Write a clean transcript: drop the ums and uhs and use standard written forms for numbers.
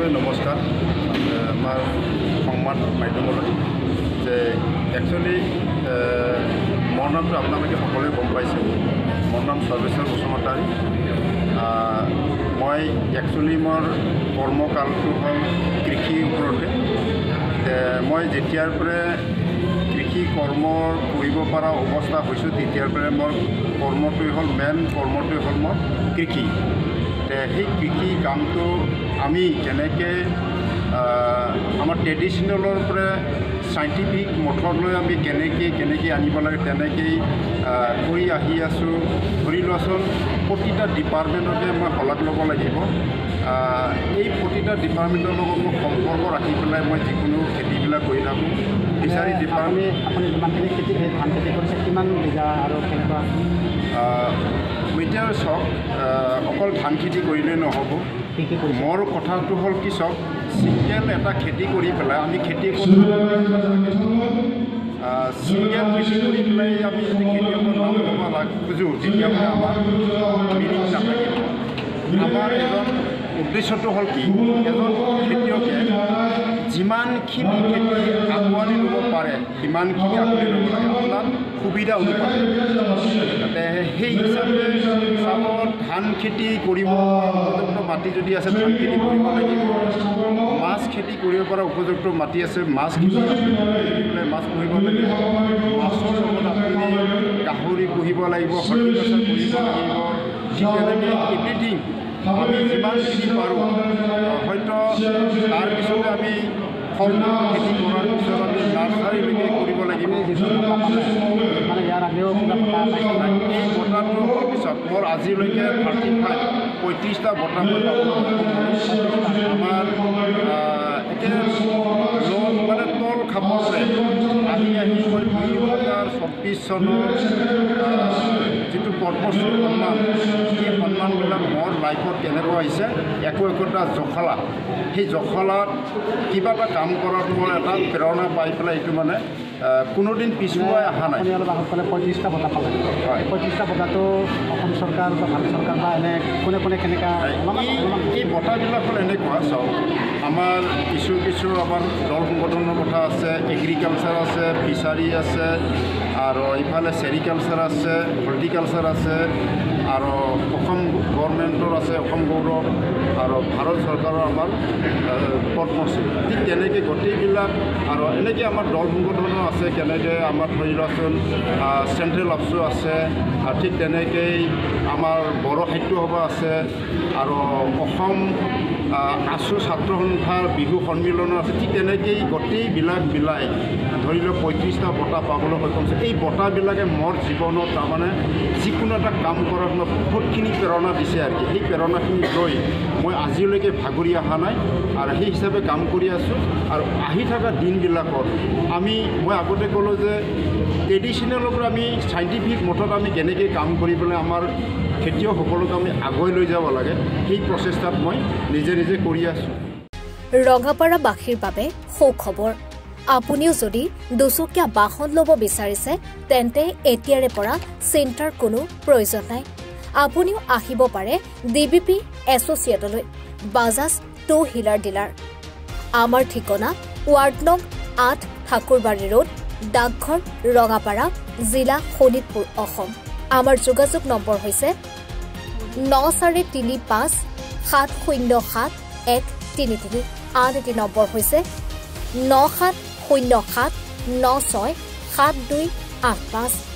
সকলোকে নমস্কাৰ আমাৰ সংবাদ মাধ্যমলৈ যে একচুৱেলি মোৰ নামটো আপোনালোকে সকলোৱে গম পাইছে মোৰ নাম সৰ্বেশ্বৰ বসুমতাৰী মই একচুৱেলি মোৰ কৰ্মকালটো হ'ল কৃষিৰ ওপৰতে মই যেতিয়াৰ পৰা কৃষি কৰ্ম কৰিব পৰা অৱস্থা হৈছোঁ তেতিয়াৰ পৰা মোৰ কৰ্মটোৱে হ'ল মেইন কৰ্মটোৱে হ'ল মোৰ কৃষি সেই কৃষি কামটো আমি কেনেকৈ আমাৰ ট্ৰেডিশ্যনেলৰ পৰা সাইণ্টিফিক মেথডলৈ আমি কেনেকৈ আনিব লাগে তেনেকৈ কৰি আহি আছোঁ ধৰি লোৱাচোন প্ৰতিটা ডিপাৰ্টমেণ্টতে মই শলাগ ল'ব লাগিব এই প্ৰতিটা ডিপাৰ্টমেণ্টৰ লগত মই সম্পৰ্ক ৰাখি পেলাই মই যিকোনো খেতিবিলাক কৰি থাকোঁ ফিচাৰী ডিপাৰ্টমেণ্ট আপুনি যিমানখিনি খেতি ধান খেতি কৰিছে কিমান বিঘা আৰু কেনেকুৱা এতিয়া চাওক অকল ধান খেতি কৰিলে নহ'ব মোৰ কথাটো হ'ল কি চাওক ছিংগেল এটা খেতি কৰি পেলাই আমি খেতি ছিংগেল খেতি কৰি পেলাই আমি যদি খেতিয়কৰ নাম ল'ব খোজোঁ তেতিয়াহ'লে আমাৰ মিনিং নাথাকিব আমাৰ এজন উদ্দেশ্যটো হ'ল কি এজন খেতিয়কে যিমানখিনি খেতি আগুৱাই ল'ব পাৰে সিমানখিনি আগুৱাই ল'ব লাগে আপোনাৰ সুবিধা অনুপাতে সেই হিচাপে চাবৰ ধান খেতি কৰিব উপযুক্ত মাটি যদি আছে ধান খেতি কৰিব লাগিব মাছ খেতি কৰিব পৰা উপযুক্ত মাটি আছে মাছ খেতি মাছ পুহিব লাগিব মাছৰ লগত আপুনি গাহৰি পুহিব লাগিব হৰ্টিকালচাৰ পুহিব লাগিব ঠিক তেনেকৈ এভৰিথিং আমি যিমানখিনি পাৰোঁ হয়তো তাৰপিছতে আমি ফল মূল খেতি কৰাৰ পিছত আমি নাৰ্চাৰীলৈকে কৰিব লাগিব মানে ইয়াৰ আগেও এই বঁটাটো পিছত মোৰ আজিলৈকে 35-35টা বঁটা মই পাবলৈ আমাৰ একে মানে তল খাপৰে আহি মই 2024 চনৰ যিটো পদ্মশ্ৰী সন্মান সেই সন্মানবিলাক মোৰ লাইফত কেনেকুৱা হৈছে একোটা জখলা সেই জখলাত কিবা এটা কাম কৰাৰ মোৰ এটা প্ৰেৰণা পাই পেলাই এইটো মানে কোনোদিন পিছুৱাই অহা নাই অলপ আগত ক'লে 35টা বঁটা পালে হয় 35টা বঁটাটো অসম চৰকাৰ বা ভাৰত চৰকাৰ বা এনে কোনে কেনেকুৱা এই বঁটাবিলাক হ'ল এনেকুৱা চাওক আমাৰ কিছু আমাৰ দল সংগঠনৰ কথা আছে এগ্ৰিকালচাৰ আছে ফিচাৰী আছে আৰু ইফালে চেৰিকালচাৰ আছে হৰ্টিকালচাৰ আছে আৰু অসম গভৰ্ণমেণ্টৰ আছে অসম গৌৰৱ আৰু ভাৰত চৰকাৰৰ আমাৰ পদ্মশ্ৰী ঠিক তেনেকৈ গোটেইবিলাক আৰু এনেকৈ আমাৰ দল সংগঠনো আছে কেনেকৈ আমাৰ ধৰি লোৱাচোন চেণ্ট্ৰেল অফিচো আছে আৰু ঠিক তেনেকৈ আমাৰ বড়ো সাহিত্য সভা আছে আৰু অসম আছু ছাত্ৰ সন্থাৰ বিহু সন্মিলনো আছে ঠিক তেনেকৈ গোটেইবিলাক মিলাই ধৰি লওক 35টা বঁটা পাবলৈ সক্ষম হৈছে এই বঁটাবিলাকে মোৰ জীৱনত তাৰমানে যিকোনো এটা কাম কৰাত মই বহুতখিনি প্ৰেৰণা দিছে আৰু কি সেই প্ৰেৰণাখিনি লৈ মই আজিলৈকে ভাগৰি অহা নাই আৰু সেই হিচাপে কাম কৰি আছোঁ আৰু আহি থকা দিনবিলাকত মই আগতে ক'লোঁ যে ট্ৰেডিশ্যনেলৰ পৰা আমি চাইণ্টিফিক মেথড আমি কেনেকৈ কাম কৰি পেলাই আমাৰ খেতিয়কসকলক আমি আগুৱাই লৈ যাব লাগে সেই প্ৰচেষ্টাত মই নিজে কৰি আছোঁ ৰঙাপাৰাবাসীৰ বাবে সুখবৰ আপুনিও যদি দুচকীয়া বাহন ল'ব বিচাৰিছে তেন্তে এতিয়াৰে পৰা চিন্তাৰ কোনো প্ৰয়োজন নাই আপুনিও আহিব পাৰে ডিবিপি এছ'চিয়েটলৈ বাজাজ টু হুইলাৰ ডিলাৰ আমাৰ ঠিকনা ৱাৰ্ড নং 8 ঠাকুৰবাৰী ৰোড ডাকঘৰ ৰঙাপাৰা জিলা শোণিতপুৰ অসম আমাৰ যোগাযোগ নম্বৰ হৈছে 9435-707-133 আন এটি নম্বৰ হৈছে 9707967285